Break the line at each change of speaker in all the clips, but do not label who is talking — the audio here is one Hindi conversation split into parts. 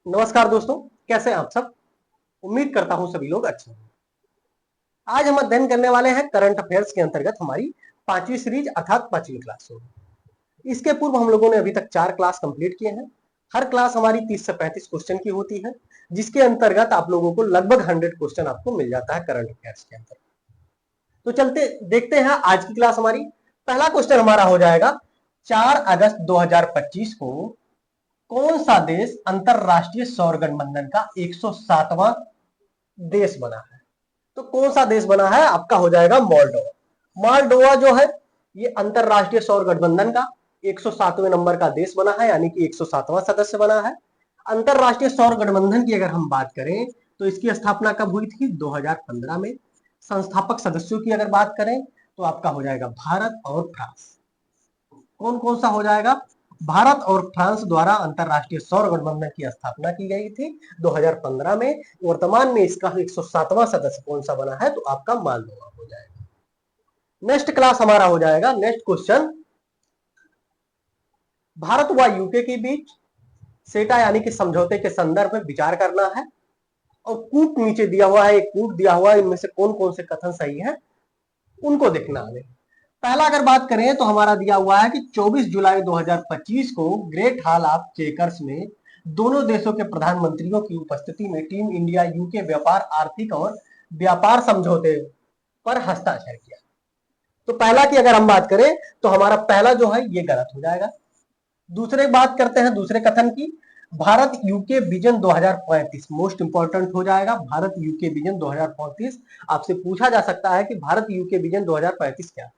नमस्कार दोस्तों, कैसे हैं आप सब। उम्मीद करता हूं सभी लोग अच्छे हैं। आज हम अध्ययन करने वाले हैं करंट अफेयर्स के अंतर्गत हमारी पांचवी सीरीज अर्थात पांचवी क्लास होगी। इसके पूर्व हम लोगों ने अभी तक 4 क्लास कंप्लीट किए हैं। हर क्लास हमारी 30 से 35 क्वेश्चन की होती है, जिसके अंतर्गत आप लोगों को लगभग 100 क्वेश्चन आपको मिल जाता है करंट अफेयर्स के अंतर्गत। तो चलते देखते हैं आज की क्लास हमारी। पहला क्वेश्चन हमारा हो जाएगा, 4 अगस्त 2025 को कौन सा देश अंतरराष्ट्रीय सौर गठबंधन का 107वां देश बना है। तो कौन सा देश बना है, आपका हो जाएगा मोल्डोवा। मोल्डोवा जो है ये अंतरराष्ट्रीय सौर गठबंधन का 107वें नंबर का देश बना है, यानी कि 107वां सदस्य बना है। अंतरराष्ट्रीय सौर गठबंधन की अगर हम बात करें तो इसकी स्थापना कब हुई थी, 2015 में। संस्थापक सदस्यों की अगर बात करें तो आपका हो जाएगा भारत और फ्रांस। कौन कौन सा हो जाएगा, भारत और फ्रांस द्वारा अंतरराष्ट्रीय सौर गठबंधन की स्थापना की गई थी 2015 में। वर्तमान में इसका 107वां सदस्य कौन सा बना है, तो आपका मोल्दोवा हो जाएगा। नेक्स्ट क्लास हमारा हो जाएगा, नेक्स्ट क्वेश्चन, भारत व यूके के बीच सेटा यानी कि समझौते के संदर्भ में विचार करना है। और कूट नीचे दिया हुआ है, एक कूट दिया हुआ है, इनमें से कौन कौन से कथन सही है उनको देखना है। पहला अगर बात करें तो हमारा दिया हुआ है कि 24 जुलाई 2025 को ग्रेट हॉल ऑफ चेकर्स में दोनों देशों के प्रधानमंत्रियों की उपस्थिति में टीम इंडिया यूके व्यापार आर्थिक और व्यापार समझौते पर हस्ताक्षर किया। तो पहला की अगर हम बात करें तो हमारा पहला जो है ये गलत हो जाएगा। दूसरे बात करते हैं दूसरे कथन की, Bharat UK vision 2035 most important हो जाएगा। भारत यूके विजन 2035 आपसे पूछा जा सकता है कि भारत यूके विजन 2035 क्या है।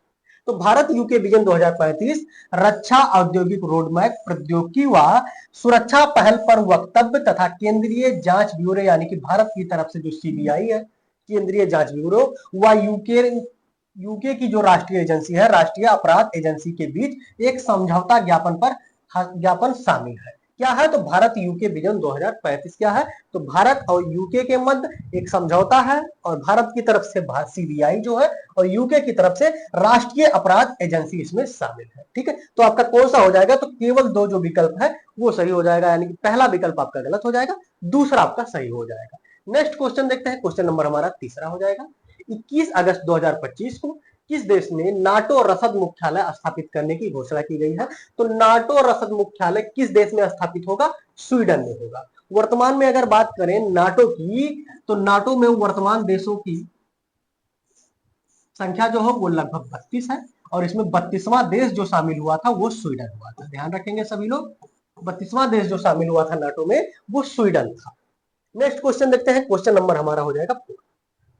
तो भारत यूके विजन 2035 रक्षा औद्योगिक रोडमैप प्रौद्योगिकी व सुरक्षा पहल पर वक्तव्य तथा केंद्रीय जांच ब्यूरो यानी कि भारत की तरफ से जो सीबीआई है, केंद्रीय जांच ब्यूरो, व यूके की जो राष्ट्रीय एजेंसी है, राष्ट्रीय अपराध एजेंसी के बीच एक समझौता ज्ञापन शामिल है। क्या है, तो भारत यूके विजन 2035 क्या है, तो भारत और यूके के मध्य एक समझौता है और भारत की तरफ से सीबीआई जो है और यूके की तरफ से राष्ट्रीय अपराध एजेंसी इसमें शामिल है। ठीक है, तो आपका कौन सा हो जाएगा, तो केवल दो जो विकल्प है वो सही हो जाएगा, यानी कि पहला विकल्प आपका गलत हो जाएगा, दूसरा आपका सही हो जाएगा। नेक्स्ट क्वेश्चन देखते हैं, क्वेश्चन नंबर हमारा तीसरा हो जाएगा, 21 अगस्त 2025 को किस देश में नाटो रसद मुख्यालय स्थापित करने की घोषणा की गई है। तो नाटो रसद मुख्यालय किस देश में स्थापित होगा, स्वीडन में होगा। वर्तमान में अगर बात करें नाटो की, तो नाटो में वर्तमान देशों की संख्या जो है वो लगभग 32 है और इसमें 32वां देश जो शामिल हुआ था वो स्वीडन हुआ था। ध्यान रखेंगे सभी लोग, 32वां देश जो शामिल हुआ था नाटो में वो स्वीडन था। नेक्स्ट क्वेश्चन देखते हैं, क्वेश्चन नंबर हमारा हो जाएगा 4।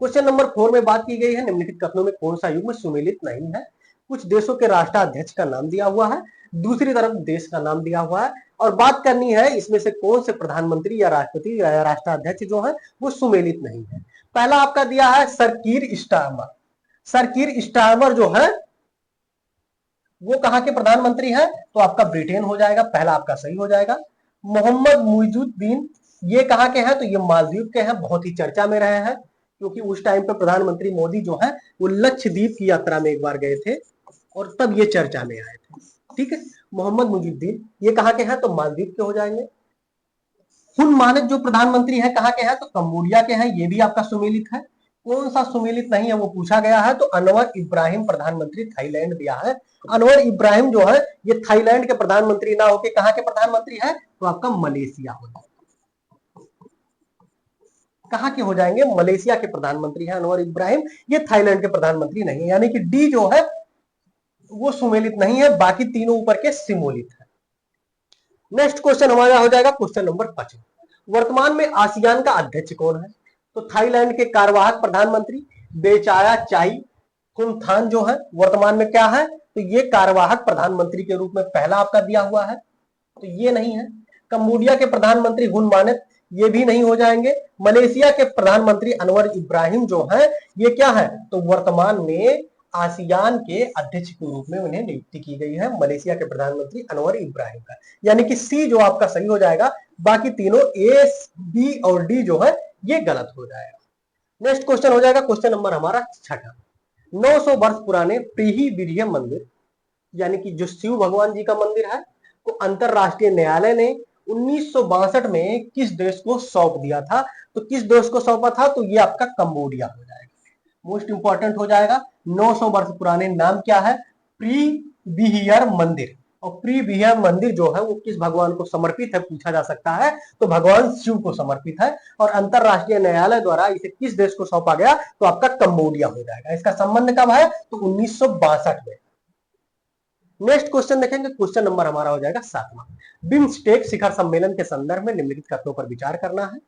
क्वेश्चन नंबर 4 में बात की गई है, निम्नलिखित कथनों में कौन सा युग्म सुमेलित नहीं है। कुछ देशों के राष्ट्राध्यक्ष का नाम दिया हुआ है, दूसरी तरफ देश का नाम दिया हुआ है और बात करनी है इसमें से कौन से प्रधानमंत्री या राष्ट्रपति या राष्ट्राध्यक्ष जो है वो सुमेलित नहीं है। पहला आपका दिया है सर कीर स्टारमर। सर कीर स्टारमर जो है वो कहां के प्रधानमंत्री है, तो आपका ब्रिटेन हो जाएगा, पहला आपका सही हो जाएगा। मोहम्मद मुइजुद्दीन ये कहां के हैं, तो ये मालदीव के हैं, बहुत ही चर्चा में रहे हैं क्योंकि उस टाइम पे प्रधानमंत्री मोदी जो है वो लक्षद्वीप की यात्रा में एक बार गए थे और तब ये चर्चा में आए थे। ठीक है, मोहम्मद मुइजुद्दीन ये कहां के हैं, तो मालदीव के हो जाएंगे। हुन मानक जो प्रधानमंत्री है कहां के हैं, तो कंबोडिया के हैं, ये भी आपका सुमेलित है। कौन सा सुमेलित नहीं है वो पूछा गया है, तो अनवर इब्राहिम प्रधानमंत्री थाईलैंड दिया है। अनवर इब्राहिम जो है ये थाईलैंड के प्रधानमंत्री ना होके कहां के प्रधानमंत्री है, तो आपका मलेशिया हो जाएगा। कहां के हो जाएंगे, मलेशिया के प्रधानमंत्री है अनवर इब्राहिम, ये थाईलैंड के प्रधानमंत्री नहीं है, यानी कि डी जो है वो सुमेलित नहीं है, बाकी तीनों ऊपर के सिमोलित है। नेक्स्ट क्वेश्चन हमारा हो जाएगा क्वेश्चन नंबर 5। वर्तमान में आसियान का अध्यक्ष कौन है, तो थाईलैंड के कार्यवाहक प्रधानमंत्री बेचाया चाई खुनथान जो है वर्तमान में क्या है, तो ये कार्यवाहक प्रधानमंत्री के रूप में पहला आपका दिया हुआ है, तो ये नहीं है। कंबोडिया के प्रधानमंत्री हुन मानेत ये भी नहीं हो जाएंगे। मलेशिया के प्रधानमंत्री अनवर इब्राहिम जो है ये क्या है, तो वर्तमान में आसियान के अध्यक्ष के रूप में उन्हें नियुक्ति की गई है, मलेशिया के प्रधानमंत्री अनवर इब्राहिम का, यानी कि सी जो आपका सही हो जाएगा, बाकी तीनों ए बी और डी जो है ये गलत हो जाएगा। नेक्स्ट क्वेश्चन हो जाएगा क्वेश्चन नंबर हमारा 6। 900 वर्ष पुराने प्रीही मंदिर यानी कि जो शिव भगवान जी का मंदिर है, को अंतरराष्ट्रीय न्यायालय ने 1962 में किस देश को सौंप दिया था? तो किस देश को सौंपा था? तो ये आपका कंबोडिया हो जाएगा। मोस्ट इंपॉर्टेंट हो जाएगा। 900 वर्ष पुराने नाम क्या है? प्री बिहियर मंदिर। और प्री बिहियर मंदिर जो है वो किस भगवान को समर्पित है पूछा जा सकता है, तो भगवान शिव को समर्पित है। और अंतरराष्ट्रीय न्यायालय द्वारा इसे किस देश को सौंपा गया? तो आपका कंबोडिया हो जाएगा। इसका संबंध कब है? तो 1962 में। नेक्स्ट क्वेश्चन देखेंगे, क्वेश्चन नंबर हमारा हो जाएगा 7वां। बिम्स्टेक शिखर सम्मेलन के संदर्भ में निम्नलिखित कथनों पर विचार करना है।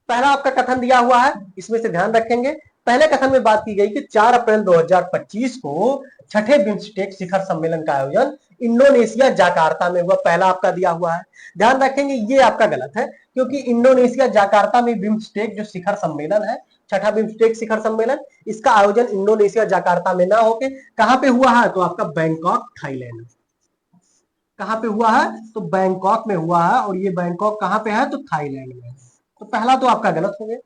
पहला आपका कथन दिया हुआ है, इसमें से ध्यान रखेंगे। पहले कथन में बात की गई कि 4 अप्रैल 2025 को छठे बिम्स्टेक शिखर सम्मेलन का आयोजन इंडोनेशिया जाकार्ता में हुआ। पहला आपका दिया हुआ है, ध्यान रखेंगे ये आपका गलत है, क्योंकि इंडोनेशिया जाकार्ता में बिम्स्टेक जो शिखर सम्मेलन है, छठा बिम्स्टेक शिखर सम्मेलन, इसका आयोजन इंडोनेशिया जाकार्ता में ना होके कहां पे हुआ है? तो आपका बैंकॉक थाईलैंड। कहां पे हुआ है? तो बैंकॉक में हुआ है। और ये बैंकॉक कहां पे है? तो थाईलैंड में। तो पहला तो आपका गलत हो गया।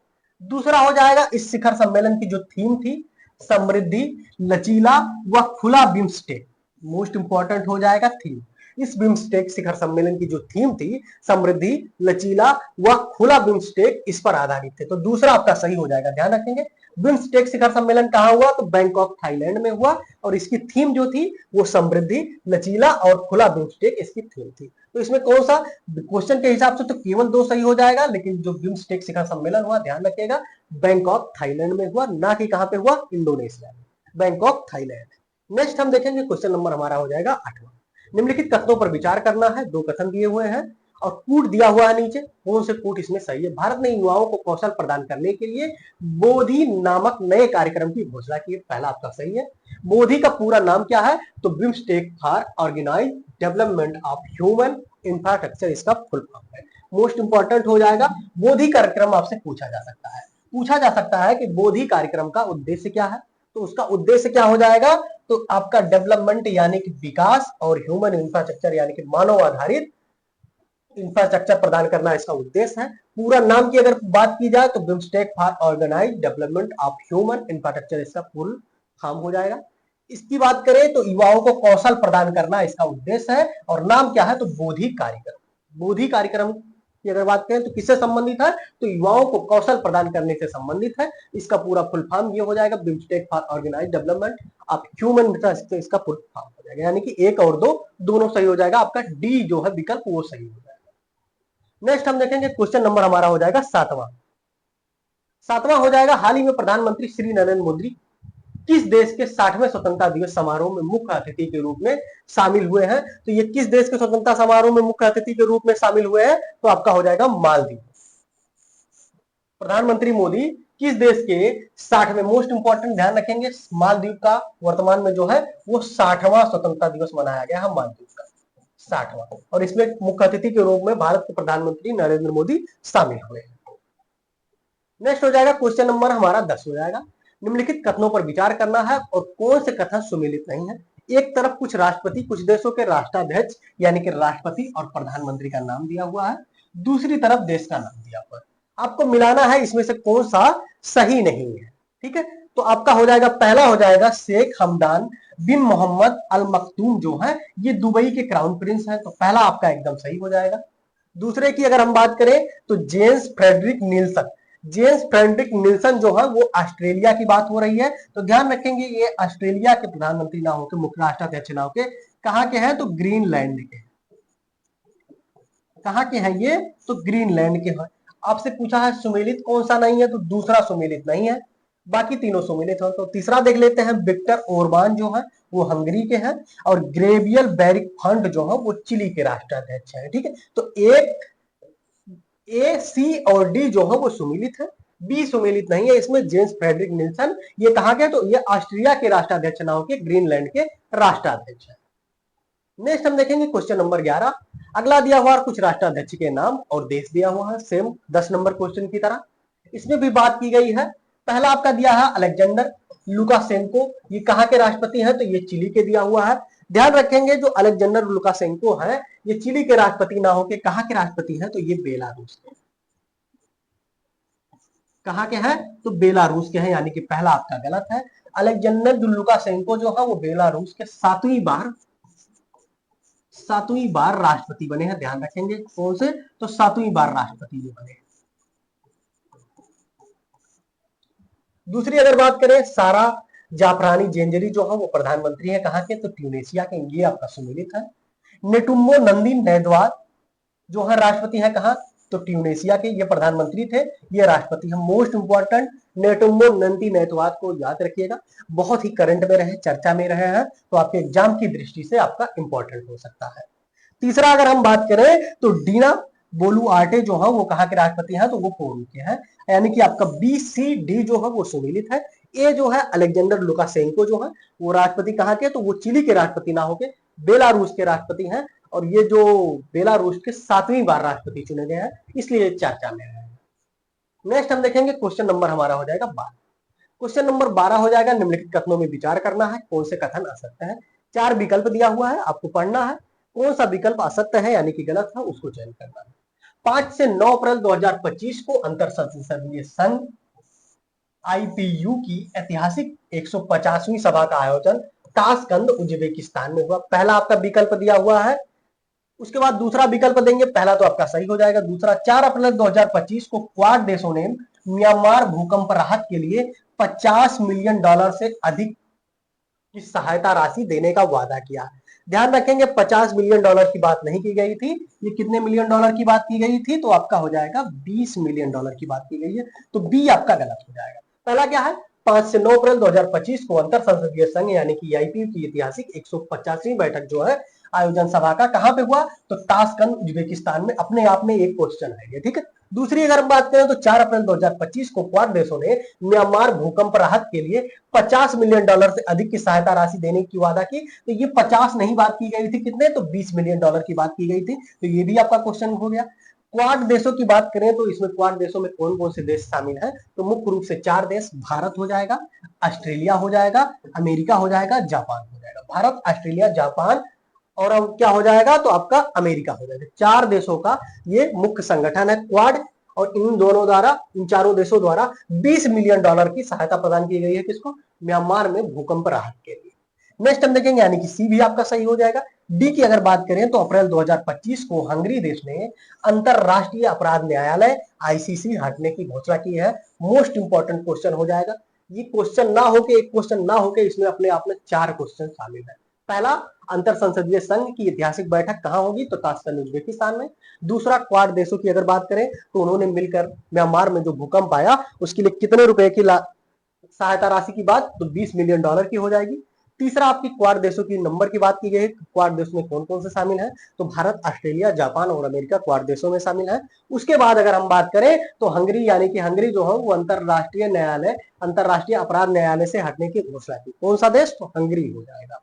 दूसरा हो जाएगा, इस शिखर सम्मेलन की जो थीम थी समृद्धि, लचीला व खुला बिम्स्टेक। मोस्ट इंपॉर्टेंट हो जाएगा थीम। इस बिम्स्टेक शिखर सम्मेलन की जो थीम थी समृद्धि, लचीला व खुला बिम्स्टेक, इस पर आधारित थे। तो दूसरा आपका सही हो जाएगा, ध्यान रखेंगे। बिम्स्टेक शिखर सम्मेलन कहां हुआ? तो बैंकॉक थाईलैंड में हुआ। और इसकी थीम जो थी वो समृद्धि, लचीला और खुला बिम्स्टेक इसकी थीम थी। तो इसमें कौन सा क्वेश्चन के हिसाब से तो केवल 2 सही हो जाएगा, लेकिन जो बिम्स्टेक शिखर सम्मेलन हुआ ध्यान रखिएगा बैंकॉक थाईलैंड में हुआ, ना कि कहां पे हुआ? इंडोनेशिया में, बैंकॉक थाईलैंड। नेक्स्ट हम देखेंगे, क्वेश्चन नंबर हमारा हो जाएगा 8वां। निम्नलिखित कथनों पर विचार करना है। 2 कथन दिए हुए हैं और कूट दिया हुआ है नीचे, कौन से कूट इसमें सही है? भारत ने युवाओं को कौशल प्रदान करने के लिए बोधि नामक नए कार्यक्रम की घोषणा की। पहला आपका सही है। बोधि का पूरा नाम क्या है? तो BIMSTEC for organised development of human infrastructure, इसका फुल फॉर्म है। मोस्ट इंपॉर्टेंट हो जाएगा। बोधि कार्यक्रम आपसे पूछा जा सकता है। पूछा जा सकता है कि बोधि कार्यक्रम का उद्देश्य क्या है? तो उसका उद्देश्य क्या हो जाएगा? तो आपका डेवलपमेंट यानी कि विकास, और ह्यूमन इंफ्रास्ट्रक्चर यानी कि मानव आधारित इंफ्रास्ट्रक्चर प्रदान करना इसका उद्देश्य है। पूरा नाम की अगर बात की जाए तो BIMSTEC for organised development of human infrastructure, इसका फुल फॉर्म हो जाएगा। इसकी बात करें तो युवाओं को कौशल प्रदान करना इसका उद्देश्य है। और नाम क्या है? तो बोधि कार्यक्रम। बोधि कार्यक्रम की अगर बात करें तो किससे संबंधित है? तो युवाओं को कौशल प्रदान करने से संबंधित है। इसका पूरा फुल फॉर्म ये हो जाएगा BIMSTEC for organised development of human infrastructure, इसका फुल फॉर्म हो जाएगा। यानी कि 1 और 2 दोनों सही हो जाएगा। आपका डी जो है विकल्प वो सही हो जाएगा। नेक्स्ट हम देखेंगे, क्वेश्चन नंबर हमारा हो जाएगा 7वां। 7वां हो जाएगा, हाल ही में प्रधानमंत्री श्री नरेंद्र मोदी किस देश के 60वें स्वतंत्रता दिवस समारोह में मुख्य अतिथि के रूप में शामिल हुए हैं? तो ये किस देश के स्वतंत्रता समारोह में मुख्य अतिथि के रूप में शामिल हुए हैं? तो आपका हो जाएगा मालदीव। प्रधानमंत्री मोदी किस देश के 60वें, मोस्ट इंपॉर्टेंट ध्यान रखेंगे, मालदीव का वर्तमान में जो है वो 60वां स्वतंत्रता दिवस मनाया गया है, मालदीव का 60वां। और इसमें मुख्य अतिथि के रूप में भारत के प्रधानमंत्री नरेंद्र मोदी शामिल हुए। नेक्स्ट हो जाएगा, क्वेश्चन नंबर हमारा 10 हो जाएगा। निम्नलिखित कथनों पर विचार करना है और कौन से कथन सुमेलित नहीं है। एक तरफ कुछ राष्ट्रपति, कुछ देशों के राष्ट्राध्यक्ष यानी कि राष्ट्रपति और प्रधानमंत्री का नाम दिया हुआ है, दूसरी तरफ देश का नाम दिया हुआ है। आपको मिलाना है इसमें से कौन सा सही नहीं है। ठीक है, तो आपका हो जाएगा, पहला हो जाएगा शेख हमदान बिन मोहम्मद अल मखदूम जो है ये दुबई के क्राउन प्रिंस है। तो पहला आपका एकदम सही हो जाएगा। दूसरे की अगर हम बात करें तो James Frederick Nilsen, James Frederick Nilsen जो है वो ऑस्ट्रेलिया की बात हो रही है। तो ध्यान रखेंगे ये ऑस्ट्रेलिया के प्रधानमंत्री ना होकर, मुख्य राष्ट्राध्यक्ष ना होकर, कहां के हैं? तो ग्रीनलैंड के। कहां के हैं ये? तो ग्रीनलैंड के हैं। आपसे पूछा है सुमेलित कौन सा नहीं है, तो दूसरा सुमेलित नहीं है, बाकी तीनों सुमेलित हैं। तो तीसरा देख लेते हैं, विक्टर ओरबान जो है वो हंगरी के हैं, और ग्रेवियल बैरिक फंड जो है वो चिली के राष्ट्राध्यक्ष हैं। ठीक है, तो एक ए, सी और डी जो है वो सुमेलित है, बी सुमेलित नहीं है। इसमें जेम्स फ्रेडरिक निल्सन ये कहा गया, तो ये ऑस्ट्रेलिया के राष्ट्राध्यक्ष ना होकर ग्रीनलैंड के राष्ट्राध्यक्ष है। नेक्स्ट हम देखेंगे क्वेश्चन नंबर 11। अगला दिया हुआ कुछ राष्ट्राध्यक्ष के नाम और देश दिया हुआ है, सेम 10 नंबर क्वेश्चन की तरह। इसमें भी बात की गई है। पहला आपका दिया है अलेक्जेंडर लुकाशेंको, ये कहां के राष्ट्रपति हैं? तो ये चिली के दिया हुआ है। ध्यान रखेंगे जो अलेक्जेंडर लुकाशेंको है ये चिली के राष्ट्रपति ना होकर कहां के राष्ट्रपति हैं? तो ये बेलारूस के। कहां के हैं? तो बेलारूस के हैं, यानी कि पहला आपका गलत है। अलेक्जेंडर लुकाशेंको जो है वो बेलारूस के सातवीं बार राष्ट्रपति बने हैं। ध्यान रखेंगे कौन से, तो सातवीं बार राष्ट्रपति जो बने। दूसरी अगर बात करें, सारा जाफरानी जेंजरी जो है वो प्रधानमंत्री है कहां के, तो ट्यूनेशिया के, ये आपका सुमेलित है। नेटुम्बो नंदी नैदवाद जो है राष्ट्रपति है कहां, तो ट्यूनेशिया के, ये प्रधानमंत्री थे, ये राष्ट्रपति है। मोस्ट इंपॉर्टेंट, नेटुम्बो नंदी नैदवाद को याद रखिएगा, बहुत ही करंट में रहे, चर्चा में रहे हैं, तो आपके एग्जाम की दृष्टि से आपका इंपॉर्टेंट हो सकता है। तीसरा अगर हम बात करें तो डीना बोलुआर्टे जो है वो कहां के राष्ट्रपति हैं, तो वो पेरू के हैं, यानी कि आपका बी सी डी जो है वो सुमेलित है। ए जो है अलेक्जेंडर लुकाशेंको जो है वो राष्ट्रपति कहां के, तो वो चिली के राष्ट्रपति ना होके बेलारूस के राष्ट्रपति हैं, और ये जो बेलारूस के सातवीं बार राष्ट्रपति चुने गए हैं, इसलिए चर्चा में है। नेक्स्ट हम देखेंगे क्वेश्चन नंबर हमारा हो जाएगा 12। क्वेश्चन नंबर 12 हो जाएगा, निम्नलिखित कथनों में विचार करना है, कौन से कथन असत्य है। 4 विकल्प दिया हुआ है, आपको पढ़ना है, कौन सा विकल्प असत्य है यानी कि गलत है उसको चयन करना है। 5 से 9 अप्रैल 2025 को अंतर संसदीय संघ आईपीयू की ऐतिहासिक 150वीं सभा का आयोजन ताशकंद उज्बेकिस्तान में हुआ। पहला आपका विकल्प दिया हुआ है, उसके बाद दूसरा विकल्प देंगे, पहला तो आपका सही हो जाएगा, दूसरा 4 अप्रैल 2025 को क्वाड देशों ने म्यांमार भूकंप राहत के लिए $50 मिलियन से अधिक की सहायता राशि देने का वादा किया। ध्यान रखेंगे $50 मिलियन की बात नहीं की गई थी, ये कितने मिलियन डॉलर की बात की गई थी, तो आपका हो जाएगा $20 मिलियन की बात की गई है, तो बी आपका गलत हो जाएगा। पहला क्या है, 5 से 9 अप्रैल 2025 को अंतर संसदीय संघ यानी कि आईपीयू की ऐतिहासिक 150वीं बैठक जो है आयोजन सभा का कहां पे हुआ, तो ताशकंद उज्बेकिस्तान में। अपने आप में एक क्वेश्चन है ये, ठीक है। दूसरी अगर हम बात करें तो 4 अप्रैल 2025 को क्वाड देशों ने म्यांमार भूकंप राहत के लिए $50 मिलियन से अधिक की सहायता राशि देने की वादा की, तो ये 50 नहीं बात की गई थी, कितने, तो $20 मिलियन की बात की गई थी, तो ये भी आपका क्वेश्चन हो गया। क्वाड देशों की बात करें तो इसमें क्वाड देशों में कौन कौन से देश शामिल हैं, तो मुख्य रूप से 4 देश, भारत हो जाएगा, ऑस्ट्रेलिया हो जाएगा, अमेरिका हो जाएगा, जापान हो जाएगा। भारत, ऑस्ट्रेलिया, जापान और अब क्या हो जाएगा, तो आपका अमेरिका हो जाएगा। 4 देशों का ये मुख्य संगठन है क्वाड, और इन दोनों द्वारा, इन चारों देशों द्वारा $20 मिलियन की सहायता प्रदान की गई है, किसको, म्यांमार में भूकंप राहत के लिए। नेक्स्ट हम देखेंगे, यानी कि सी भी आपका सही हो जाएगा। डी की अगर बात करें तो अप्रैल 2025 को हंगरी देश ने अंतरराष्ट्रीय अपराध न्यायालय आईसीसी हटने की घोषणा की है। मोस्ट इंपॉर्टेंट क्वेश्चन हो जाएगा, ये क्वेश्चन ना होके, एक क्वेश्चन ना होके इसमें अपने आप में 4 क्वेश्चन शामिल है। पहला, अंतर संसदीय संघ की ऐतिहासिक बैठक कहां होगी, तो ताशकंद उज्बेकिस्तान में। दूसरा, क्वाड देशों की अगर बात करें तो उन्होंने मिलकर म्यांमार में जो भूकंप आया उसके लिए कितने रुपए की सहायता राशि की बात, तो $20 मिलियन की हो जाएगी। तीसरा, आपकी क्वाड देशों की नंबर की बात की गई है, क्वाड देश में कौन कौन से शामिल है, तो भारत, ऑस्ट्रेलिया, जापान और अमेरिका क्वाड देशों में शामिल है। उसके बाद अगर हम बात करें तो हंगरी, यानी कि हंगरी जो है वो अंतरराष्ट्रीय न्यायालय, अंतरराष्ट्रीय अपराध न्यायालय से हटने की घोषणा की। कौन सा देश, तो हंगरी हो जाएगा।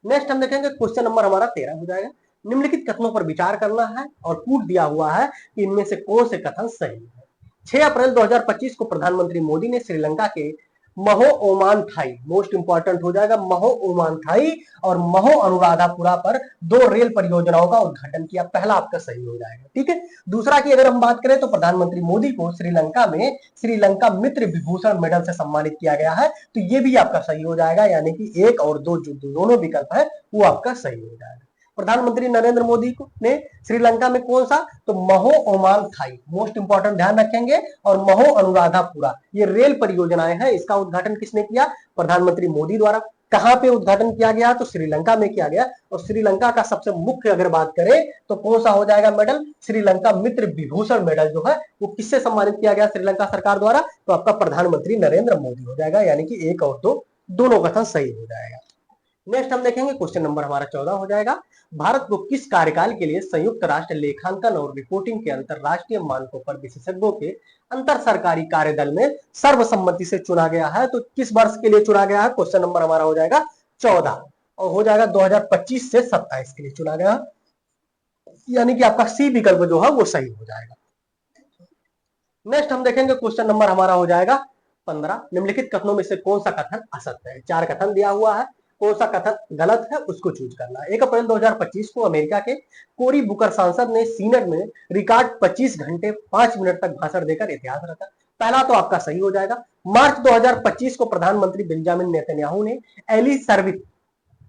नेक्स्ट हम देखेंगे क्वेश्चन नंबर हमारा 13 हो जाएगा। निम्नलिखित कथनों पर विचार करना है और कूट दिया हुआ है कि इनमें से कौन से कथन सही है। 6 अप्रैल 2025 को प्रधानमंत्री मोदी ने श्रीलंका के महो ओमान थाई, मोस्ट इंपॉर्टेंट हो जाएगा, महो ओमान थाई और महो अनुराधापुरा पर 2 रेल परियोजनाओं का उद्घाटन किया। पहला आपका सही हो जाएगा, ठीक है। दूसरा की अगर हम बात करें तो प्रधानमंत्री मोदी को श्रीलंका में श्रीलंका मित्र विभूषण मेडल से सम्मानित किया गया है, तो ये भी आपका सही हो जाएगा, यानी कि 1 और 2 जो दोनों विकल्प है वो आपका सही हो जाएगा। प्रधानमंत्री नरेंद्र मोदी ने श्रीलंका में कौन सा, तो महो ओमान थाई, मोस्ट इंपॉर्टेंट ध्यान रखेंगे, और महो अनुराधापुरा, ये रेल परियोजनाएं हैं, इसका उद्घाटन किसने किया, प्रधानमंत्री मोदी द्वारा। कहां पे उद्घाटन किया गया, तो श्रीलंका में किया गया, और श्रीलंका का सबसे मुख्य अगर बात करें तो कौन सा हो जाएगा मेडल, श्रीलंका मित्र विभूषण मेडल जो है वो किससे सम्मानित किया गया श्रीलंका सरकार द्वारा, तो आपका प्रधानमंत्री नरेंद्र मोदी हो जाएगा, यानी कि 1 और 2 दोनों कथन सही हो जाएगा। नेक्स्ट हम देखेंगे क्वेश्चन नंबर हमारा 14 हो जाएगा। भारत को किस कार्यकाल के लिए संयुक्त राष्ट्र लेखांकन और रिपोर्टिंग के अंतरराष्ट्रीय मानकों पर विशेषज्ञों के अंतर सरकारी कार्यदल में सर्वसम्मति से चुना गया है, तो किस वर्ष के लिए चुना गया है, क्वेश्चन नंबर हमारा हो जाएगा 14 और हो जाएगा 2025 से 27 के लिए चुना गया, यानी कि आपका सी विकल्प जो है वो सही हो जाएगा। नेक्स्ट हम देखेंगे क्वेश्चन नंबर हमारा हो जाएगा 15। निम्नलिखित कथनों में से कौन सा कथन असत्य है। 4 कथन दिया हुआ है, कौन सा कथन गलत है उसको चूज करना है। 1 अप्रैल 2025 को अमेरिका के कोरी बुकर सांसद ने सीनेट में रिकॉर्ड 25 घंटे 5 मिनट तक भाषण देकर इतिहास रचा। पहला तो आपका सही हो जाएगा। मार्च 2025 को प्रधानमंत्री बेंजामिन नेतन्याहू ने एली सर्विस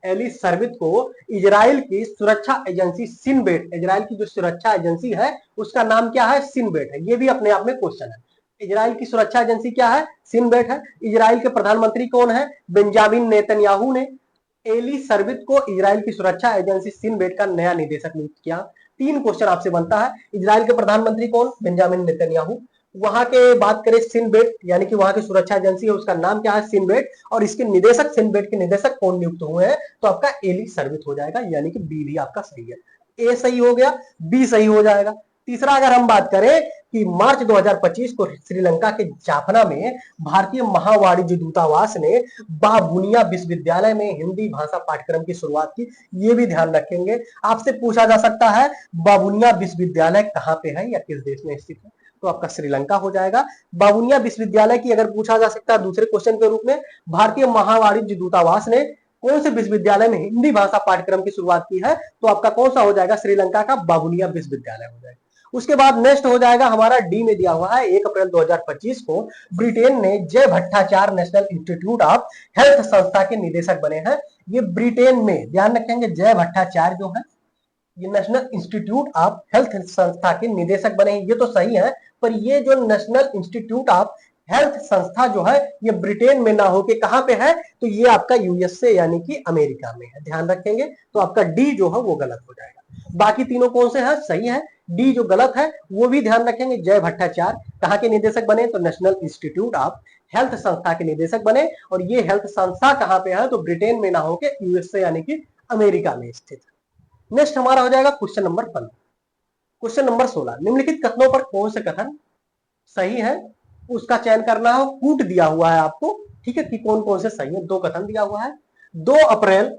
एली सरवित को इजराइल की सुरक्षा एजेंसी सिनबेट, इजराइल की जो सुरक्षा एजेंसी है उसका नाम क्या है? सिनबेट है। ये भी अपने आप में क्वेश्चन है। इजराइल की सुरक्षा एजेंसी क्या है? सिनबेट है। इजराइल के प्रधानमंत्री कौन है? बेंजामिन नेतन्याहू ने एली सरवित को इजराइल की सुरक्षा एजेंसी सिनबेट का नया निदेशक नियुक्त किया। तीन क्वेश्चन आपसे बनता है। इजराइल के प्रधानमंत्री कौन? Benjamin Netanyahu. वहां के बात करें सिनबेट यानी कि वहां की सुरक्षा एजेंसी है उसका नाम क्या है? सिनबेट। और इसके निदेशक, सिनबेट के निदेशक कौन नियुक्त हुए हैं? तो आपका एली सरवित हो जाएगा, यानी कि बी भी आपका सही है। ए सही हो गया, बी सही हो जाएगा। तीसरा अगर हम बात करें कि मार्च 2025 को श्रीलंका के जाफना में भारतीय महावाणिज्य दूतावास ने बाबुनिया विश्वविद्यालय में हिंदी भाषा पाठ्यक्रम की शुरुआत की। ये भी ध्यान रखेंगे, आपसे पूछा जा सकता है बाबुनिया विश्वविद्यालय कहां पे है या किस देश में स्थित है? तो आपका श्रीलंका हो जाएगा। बाबुनिया विश्वविद्यालय की अगर पूछा जा सकता है दूसरे क्वेश्चन के रूप में, भारतीय महावाणिज्य दूतावास ने कौन से विश्वविद्यालय में हिंदी भाषा पाठ्यक्रम की शुरुआत की है? तो आपका कौन सा हो जाएगा? श्रीलंका का बाबुनिया विश्वविद्यालय हो जाएगा। उसके बाद नेक्स्ट हो जाएगा हमारा डी में दिया हुआ है 1 अप्रैल 2025 को ब्रिटेन ने जय Bhattacharya national institute of health संस्था के निदेशक बने हैं। ये ब्रिटेन में, ध्यान रखेंगे, जय भट्टाचार्य जो है ये नेशनल इंस्टीट्यूट ऑफ हेल्थ संस्था के निदेशक बने हैं। ये तो सही है, पर ये जो नेशनल इंस्टीट्यूट ऑफ हेल्थ संस्था जो है ये ब्रिटेन में ना होके कहां पे है? तो ये आपका यूएसए यानी कि अमेरिका में है। ध्यान रखेंगे, तो आपका डी जो है वो गलत हो जाएगा। बाकी तीनों कौन से हैं? सही है। डी जो गलत है वो भी ध्यान रखेंगे। जय भट्टाचार्य कहां के निदेशक बने? तो नेशनल इंस्टीट्यूट ऑफ हेल्थ संस्था के निदेशक बने। और ये हेल्थ संस्था कहां पे है? तो ब्रिटेन में ना होके यूएसए यानी कि अमेरिका में स्थित है। नेक्स्ट हमारा हो जाएगा क्वेश्चन नंबर 15। क्वेश्चन नंबर 16, निम्नलिखित कथनों पर कौन से कथन सही है उसका चयन करना है। कूट दिया हुआ है आपको, ठीक है, कि कौन कौन से सही है। दो कथन दिया हुआ है। 2 अप्रैल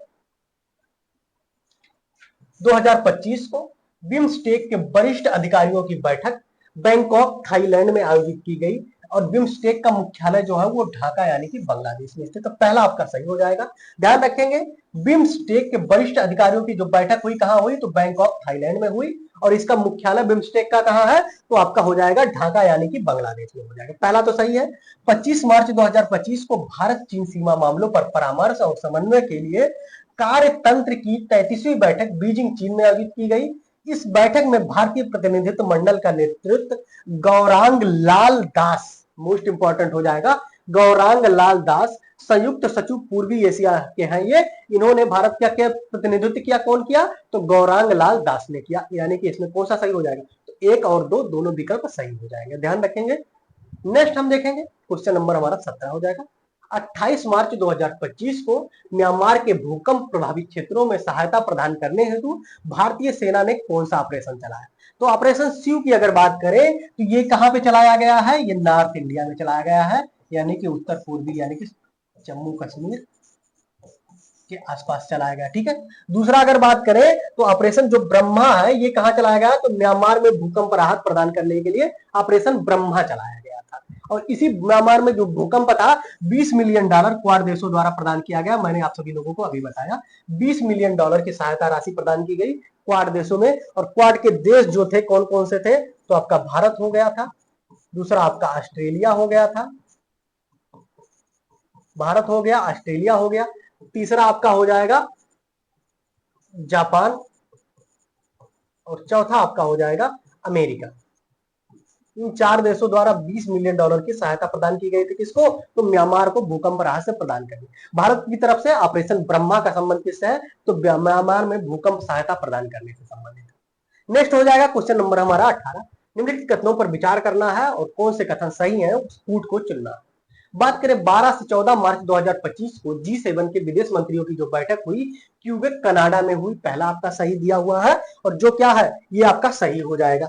2025 को बिम्स्टेक के वरिष्ठ अधिकारियों की बैठक बैंकॉक थाईलैंड में आयोजित की गई और बिम्स्टेक का मुख्यालय जो है वो ढाका यानी कि बांग्लादेश में स्थित। तो पहला आपका सही हो जाएगा। ध्यान रखेंगे, बिम्स्टेक के वरिष्ठ अधिकारियों की जो बैठक हुई कहां हुई? तो बैंकॉक थाईलैंड में हुई। और इसका मुख्यालय बिम्स्टेक का कहां है? तो आपका हो जाएगा ढाका यानी कि बांग्लादेश में हो जाएगा। पहला तो सही है। 25 मार्च 2025 को भारत चीन सीमा मामलों पर परामर्श और समन्वय के लिए कार्यतंत्र की 33वीं बैठक बीजिंग चीन में आयोजित की गई। इस बैठक में भारतीय प्रतिनिधित्व मंडल का नेतृत्व गौरांग लाल दास, मोस्ट इंपॉर्टेंट हो जाएगा, गौरांग लाल दास संयुक्त सचिव पूर्वी एशिया के हैं ये। इन्होंने भारत का क्या प्रतिनिधित्व किया? कौन किया? तो गौरांग लाल दास ने किया। यानी कि इसमें कौन सा सही हो जाएगा? तो एक और दो दोनों विकल्प सही हो जाएंगे। ध्यान रखेंगे। नेक्स्ट हम देखेंगे क्वेश्चन नंबर हमारा 17 हो जाएगा। 28 मार्च 2025 को म्यांमार के भूकंप प्रभावित क्षेत्रों में सहायता प्रदान करने हेतु भारतीय सेना ने कौन सा ऑपरेशन चलाया? तो ऑपरेशन स्यू की अगर बात करें तो ये कहां पे चलाया गया है? ये नॉर्थ इंडिया में चलाया गया है, यानी कि उत्तर पूर्वी यानी कि जम्मू कश्मीर के आसपास चलाया गया। ठीक है। दूसरा अगर बात करें तो ऑपरेशन जो ब्रह्मा है ये कहां चलाया गया? तो म्यांमार में भूकंप राहत प्रदान करने के लिए ऑपरेशन ब्रह्मा चलाया गया था। और इसी म्यांमार में जो भूकंप था $20 मिलियन क्वाड देशों द्वारा प्रदान किया गया। मैंने आप सभी लोगों को अभी बताया $20 मिलियन की सहायता राशि प्रदान की गई क्वाड देशों में। और क्वाड के देश जो थे कौन कौन से थे? तो आपका भारत हो गया था, दूसरा आपका ऑस्ट्रेलिया हो गया था, भारत हो गया, ऑस्ट्रेलिया हो गया, तीसरा आपका हो जाएगा जापान, और चौथा आपका हो जाएगा अमेरिका। इन 4 देशों द्वारा $20 मिलियन की सहायता प्रदान की गई थी। किसको? तो म्यांमार को भूकंप राहत से प्रदान करने। भारत की तरफ से ऑपरेशन ब्रह्मा का संबंध किससे है? तो म्यांमार में भूकंप सहायता प्रदान करने से संबंधित। नेक्स्ट हो जाएगा क्वेश्चन नंबर हमारा 18। निम्नलिखित कथनों पर विचार करना है और कौन से कथन सही है उस कूट को चुनना है। बात करें 12 से 14 मार्च 2025 को G7 के विदेश मंत्रियों की जो बैठक हुई क्यूबेक कनाडा में हुई। पहला आपका सही दिया हुआ है और जो क्या है ये आपका सही हो जाएगा।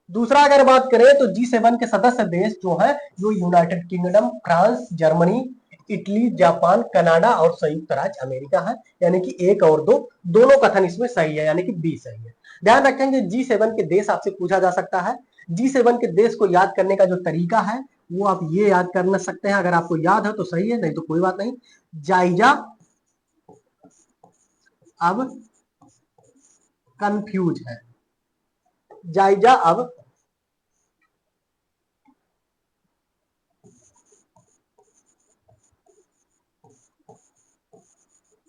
दूसरा अगर बात करें तो G7 के सदस्य देश जो है जो United kingdom, France, Germany, Italy, Japan, Canada और संयुक्त राज्य अमेरिका है। यानी कि एक और दो दोनों कथन इसमें सही है, यानी कि बी सही है। ध्यान रखेंगे G7 के देश आपसे पूछा जा सकता है। G7 के देश को याद करने का जो तरीका है वो आप ये याद कर सकते हैं। अगर आपको याद है तो सही है, नहीं तो कोई बात नहीं। जायजा अब कंफ्यूज है, जायजा अब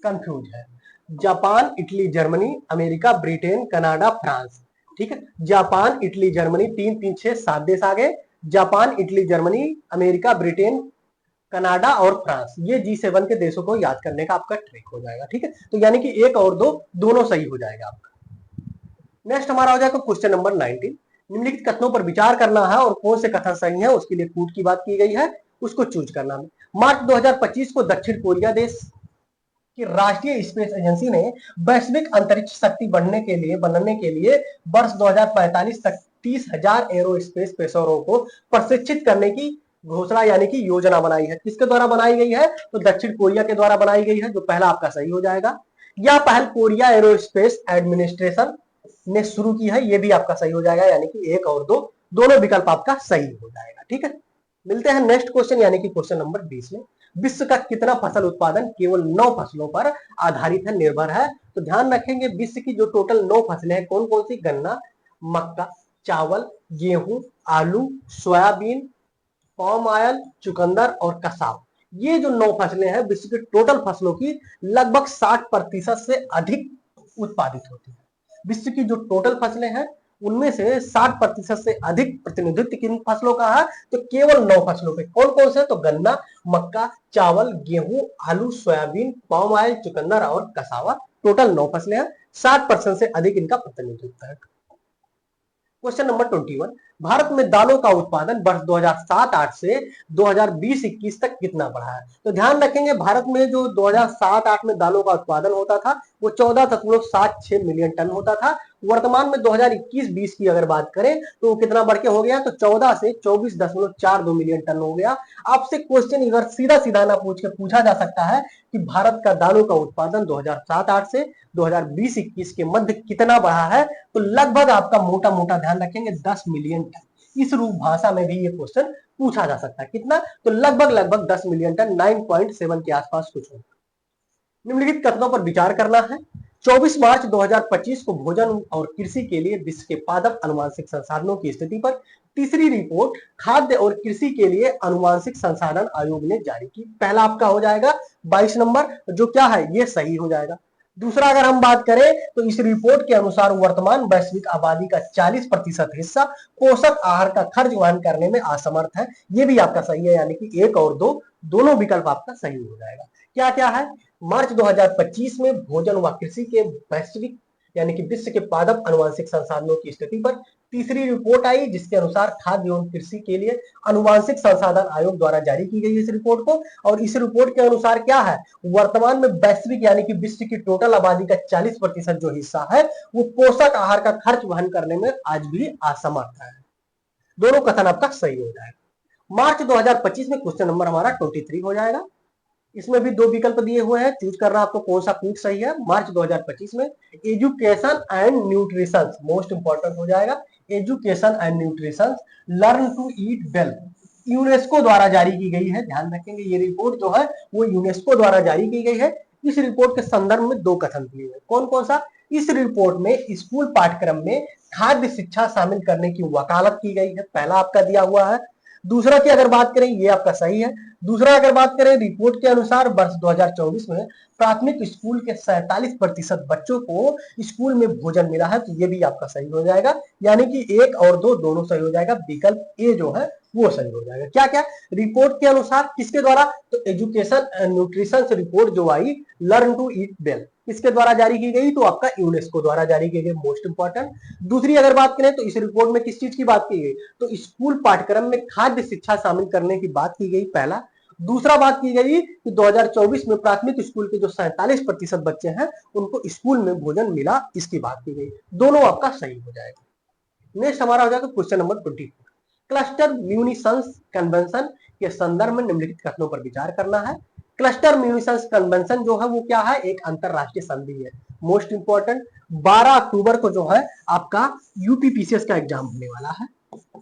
कंफ्यूज है। Japan, Italy, Germany, America, Britain, Canada, France. ठीक है, जापान, इटली, जर्मनी, 3 3 6 7 देश आ गए। Japan, Italy, Germany, America, Britain, Canada और फ्रांस, ये G7 के देशों को याद करने का आपका ट्रिक हो जाएगा। ठीक है, तो यानी कि एक और दो दोनों सही हो जाएगा आपका। नेक्स्ट हमारा हो जाएगा क्वेश्चन नंबर 19। निम्नलिखित कथनों पर विचार करना है और कौन से कथन सही है उसके लिए कूट की बात की गई है, उसको चूज करना है। मार्च 2025 को दक्षिण कोरिया देश कि राष्ट्रीय स्पेस एजेंसी ने वैश्विक अंतरिक्ष शक्ति बनने के लिए वर्ष 2045 तक 30,000 एरोस्पेस पेशेवरों को प्रशिक्षित करने की घोषणा यानी कि योजना बनाई है। किसके द्वारा बनाई गई है? तो दक्षिण कोरिया के द्वारा बनाई गई है, जो पहला आपका सही हो जाएगा। यह पहल कोरिया एरोस्पेस एडमिनिस्ट्रेशन ने शुरू की है, ये भी आपका सही हो जाएगा, यानी कि एक और दो दोनों विकल्प आपका सही हो जाएगा। ठीक है, मिलते हैं नेक्स्ट क्वेश्चन यानी कि क्वेश्चन नंबर 20 में। विश्व का कितना फसल उत्पादन केवल 9 फसलों पर आधारित है, निर्भर है? तो ध्यान रखेंगे विश्व की जो टोटल 9 फसलें हैं कौन कौन सी? गन्ना, मक्का, चावल, गेहूं, आलू, सोयाबीन, पाम ऑयल, चुकंदर और कसाव। ये जो 9 फसलें हैं विश्व की टोटल फसलों की लगभग 60% से अधिक उत्पादित होती है। विश्व की जो टोटल फसलें हैं उनमें से 60% से अधिक प्रतिनिधित्व किन फसलों का है? तो केवल 9 फसलों पे। कौन कौन से? तो गन्ना, मक्का, चावल, गेहूं, आलू, सोयाबीन, पाम ऑयल, चुकंदर और कसावा। टोटल 9 फसलें हैं, 60% से अधिक इनका प्रतिनिधित्व है। Question number 21। भारत में दालों का उत्पादन वर्ष 2007-8 से 2020-21 तक कितना बढ़ा है? तो ध्यान रखेंगे भारत में जो 2007-8 में दालों का उत्पादन होता था वो 14.76 मिलियन टन होता था। वर्तमान में 2021-20 की अगर बात करें तो वो कितना बढ़ के हो गया? तो 14 से 24.42 मिलियन टन हो गया। आपसे क्वेश्चन अगर सीधा सीधा ना पूछ के पूछा जा सकता है कि भारत का दालों का उत्पादन 2007-8 से 2020-21 के मध्य कितना बढ़ा है, तो लगभग आपका मोटा मोटा ध्यान रखेंगे 10 मिलियन टन। इस रूप भाषा में भी ये क्वेश्चन पूछा जा सकता है। कितना? तो लगभग 10 मिलियन टन, 9.7 के आसपास कुछ होगा। निम्नलिखित कथनों पर विचार करना है। 24 मार्च 2025 को भोजन और कृषि के लिए विश्व के पादप अनुवांशिक संसाधनों की स्थिति पर तीसरी रिपोर्ट खाद्य और कृषि के लिए अनुवांशिक संसाधन आयोग ने जारी की। पहला आपका हो जाएगा 22 नंबर, जो क्या है ये सही हो जाएगा। दूसरा अगर हम बात करें तो इस रिपोर्ट के अनुसार वर्तमान वैश्विक आबादी का 40% हिस्सा पोषक आहार का खर्च वहन करने में असमर्थ है, ये भी आपका सही है, यानी कि एक और दो दोनों विकल्प आपका सही हो जाएगा। क्या क्या है? मार्च 2025 में भोजन व कृषि के वैश्विक यानी कि विश्व के पादप अनुवांशिक संसाधनों की स्थिति पर तीसरी रिपोर्ट आई, जिसके अनुसार खाद्य एवं कृषि के लिए अनुवांशिक संसाधन आयोग द्वारा जारी की गई इस रिपोर्ट को। और इस रिपोर्ट के अनुसार क्या है? वर्तमान में वैश्विक यानी कि विश्व की टोटल आबादी का 40% जो हिस्सा है वो पोषक आहार का खर्च वहन करने में आज भी असमर्थ है। दोनों कथन आपका सही हो जाएगा। मार्च 2025 में क्वेश्चन नंबर हमारा 23 हो जाएगा। इसमें भी दो विकल्प दिए हुए हैं, चूज करना आपको कौन सा कूट सही है। मार्च 2025 में education and nutrition most important हो जाएगा। Education and nutrition learn to eat well UNESCO द्वारा जारी की गई है। ध्यान रखेंगे ये रिपोर्ट जो है वो यूनेस्को द्वारा जारी की गई है। इस रिपोर्ट के संदर्भ में दो कथन दिए हुए, कौन कौन सा? इस रिपोर्ट में स्कूल पाठ्यक्रम में खाद्य शिक्षा शामिल करने की वकालत की गई है, पहला आपका दिया हुआ है। दूसरा की अगर बात करें ये आपका सही है। दूसरा अगर बात करें रिपोर्ट के अनुसार वर्ष 2024 में प्राथमिक स्कूल के 47% बच्चों को स्कूल में भोजन मिला है, तो ये भी आपका सही हो जाएगा, यानी कि एक और दो दोनों सही हो जाएगा। विकल्प ए जो है वो सही हो जाएगा। क्या क्या? रिपोर्ट के अनुसार किसके द्वारा? तो एजुकेशन एंड न्यूट्रिशन रिपोर्ट जो I learn to eat well किसके द्वारा जारी की गई? तो आपका यूनेस्को द्वारा जारी की गई, मोस्ट इंपॉर्टेंट। दूसरी अगर बात करें तो इस रिपोर्ट में किस चीज की बात की गई? तो स्कूल पाठ्यक्रम में खाद्य शिक्षा शामिल करने की बात की गई, पहला। दूसरा बात की गई कि 2024 में प्राथमिक स्कूल के जो 47% बच्चे हैं उनको स्कूल में भोजन मिला, इसकी बात की गई। दोनों आपका सही हो जाएगा। नेक्स्ट हमारा हो जाएगा question number 24। Cluster munitions convention के संदर्भ में निम्नलिखित कथनों पर विचार करना है। क्लस्टर म्यूनिशंस कन्वेंशन जो है वो क्या है? एक अंतरराष्ट्रीय संधि है, मोस्ट इंपॉर्टेंट। 12 अक्टूबर को जो है आपका यूपीपीसीएस का एग्जाम होने वाला है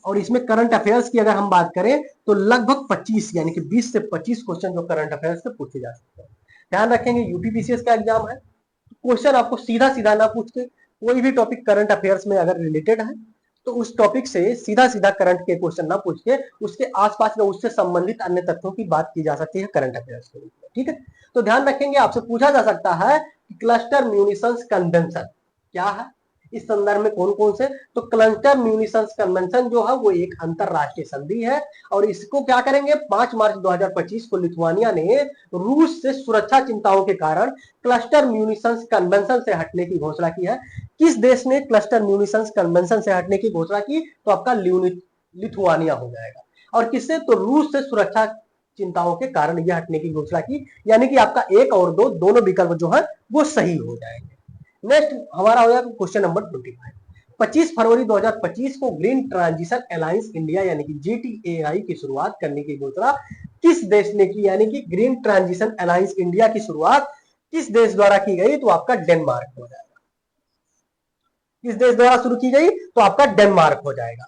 और इसमें करंट अफेयर्स की अगर हम बात करें तो लगभग 25 यानी कि 20 से 25 क्वेश्चन जो करंट अफेयर्स से पूछे जा सकते हैं। ध्यान रखेंगे यूपीपीसीएस का एग्जाम है, क्वेश्चन आपको सीधा सीधा ना पूछ के कोई भी टॉपिक करंट अफेयर्स में अगर रिलेटेड है तो उस टॉपिक से सीधा सीधा करंट के क्वेश्चन ना पूछ के उसके आसपास में उससे संबंधित अन्य तथ्यों की बात की जा सकती है करंट अफेयर्स के रूप में। ठीक है, तो ध्यान रखेंगे, आपसे पूछा जा सकता है कि क्लस्टर म्यूनिशंस कन्वेंशन क्या है, इस संदर्भ में कौन कौन से, तो क्लस्टर म्यूनिशंस कन्वेंशन जो है वो एक अंतरराष्ट्रीय संधि है और इसको क्या करेंगे 5 मार्च 2025 को लिथुआनिया ने रूस से सुरक्षा चिंताओं के कारण क्लस्टर म्यूनिशंस कन्वेंशन से हटने की घोषणा की है। किस देश ने क्लस्टर म्यूनिशंस कन्वेंशन से हटने की घोषणा की, तो आपका लिथुआनिया हो जाएगा। और किससे, तो रूस से सुरक्षा चिंताओं के कारण यह हटने की घोषणा की, यानी कि आपका एक और दो दोनों विकल्प जो है वो सही हो जाएंगे। नेक्स्ट हमारा हो जाएगा क्वेश्चन नंबर 25। 25 फरवरी 2025 को ग्रीन ट्रांजिशन अलायंस इंडिया यानी कि जीटीएआई की शुरुआत करने की घोषणा किस देश ने की, यानी कि ग्रीन ट्रांजिशन अलायंस इंडिया की शुरुआत किस देश द्वारा की गई, तो आपका डेनमार्क हो जाएगा। किस देश द्वारा शुरू की गई, तो आपका डेनमार्क हो जाएगा।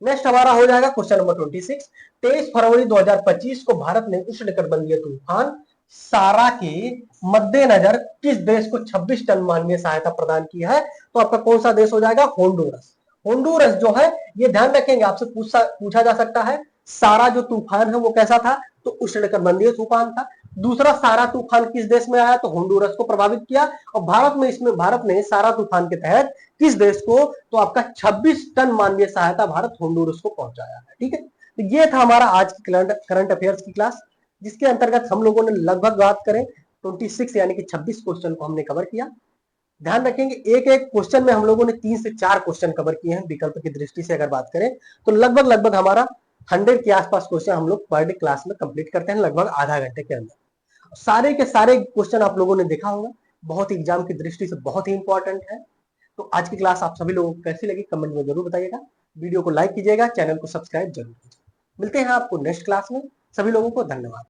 नेक्स्ट हमारा हो जाएगा क्वेश्चन नंबर 26। 23 फरवरी 2025 को भारत ने उष्णकटिबंधीय तूफान सारा के मद्देनजर किस देश को 26 टन मानवीय सहायता प्रदान की है, तो आपका कौन सा देश हो जाएगा, होंडुरस। होंडुरस जो है ये ध्यान रखेंगे, आपसे पूछा जा सकता है सारा जो तूफान है वो कैसा था, तो उष्णकटिबंधीय तूफान था। दूसरा, सारा तूफान किस देश में आया, तो होंडुरस को प्रभावित किया। और भारत ने सारा तूफान के तहत किस देश को, तो आपका 26 टन मानवीय सहायता भारत होंडुरस को पहुंचाया है। ठीक है, तो ये था हमारा आज की करंट अफेयर्स की क्लास, जिसके अंतर्गत हम लोगों ने लगभग बात करें 26 यानी कि 26 क्वेश्चन को हमने कवर किया। ध्यान रखेंगे एक एक क्वेश्चन में हम लोगों ने 3 से 4 क्वेश्चन कवर किए हैं। विकल्प की दृष्टि से अगर बात करें तो लगभग हमारा 100 के आसपास क्वेश्चन हम लोग पर डे क्लास में कंप्लीट करते हैं, लगभग आधा घंटे के अंदर। सारे के सारे क्वेश्चन आप लोगों ने देखा होगा, बहुत एग्जाम की दृष्टि से बहुत ही इंपॉर्टेंट है। तो आज की क्लास आप सभी लोगों को कैसी लगी कमेंट में जरूर बताइएगा। वीडियो को लाइक कीजिएगा, चैनल को सब्सक्राइब जरूर कीजिएगा। मिलते हैं आपको नेक्स्ट क्लास में। सभी लोगों को धन्यवाद।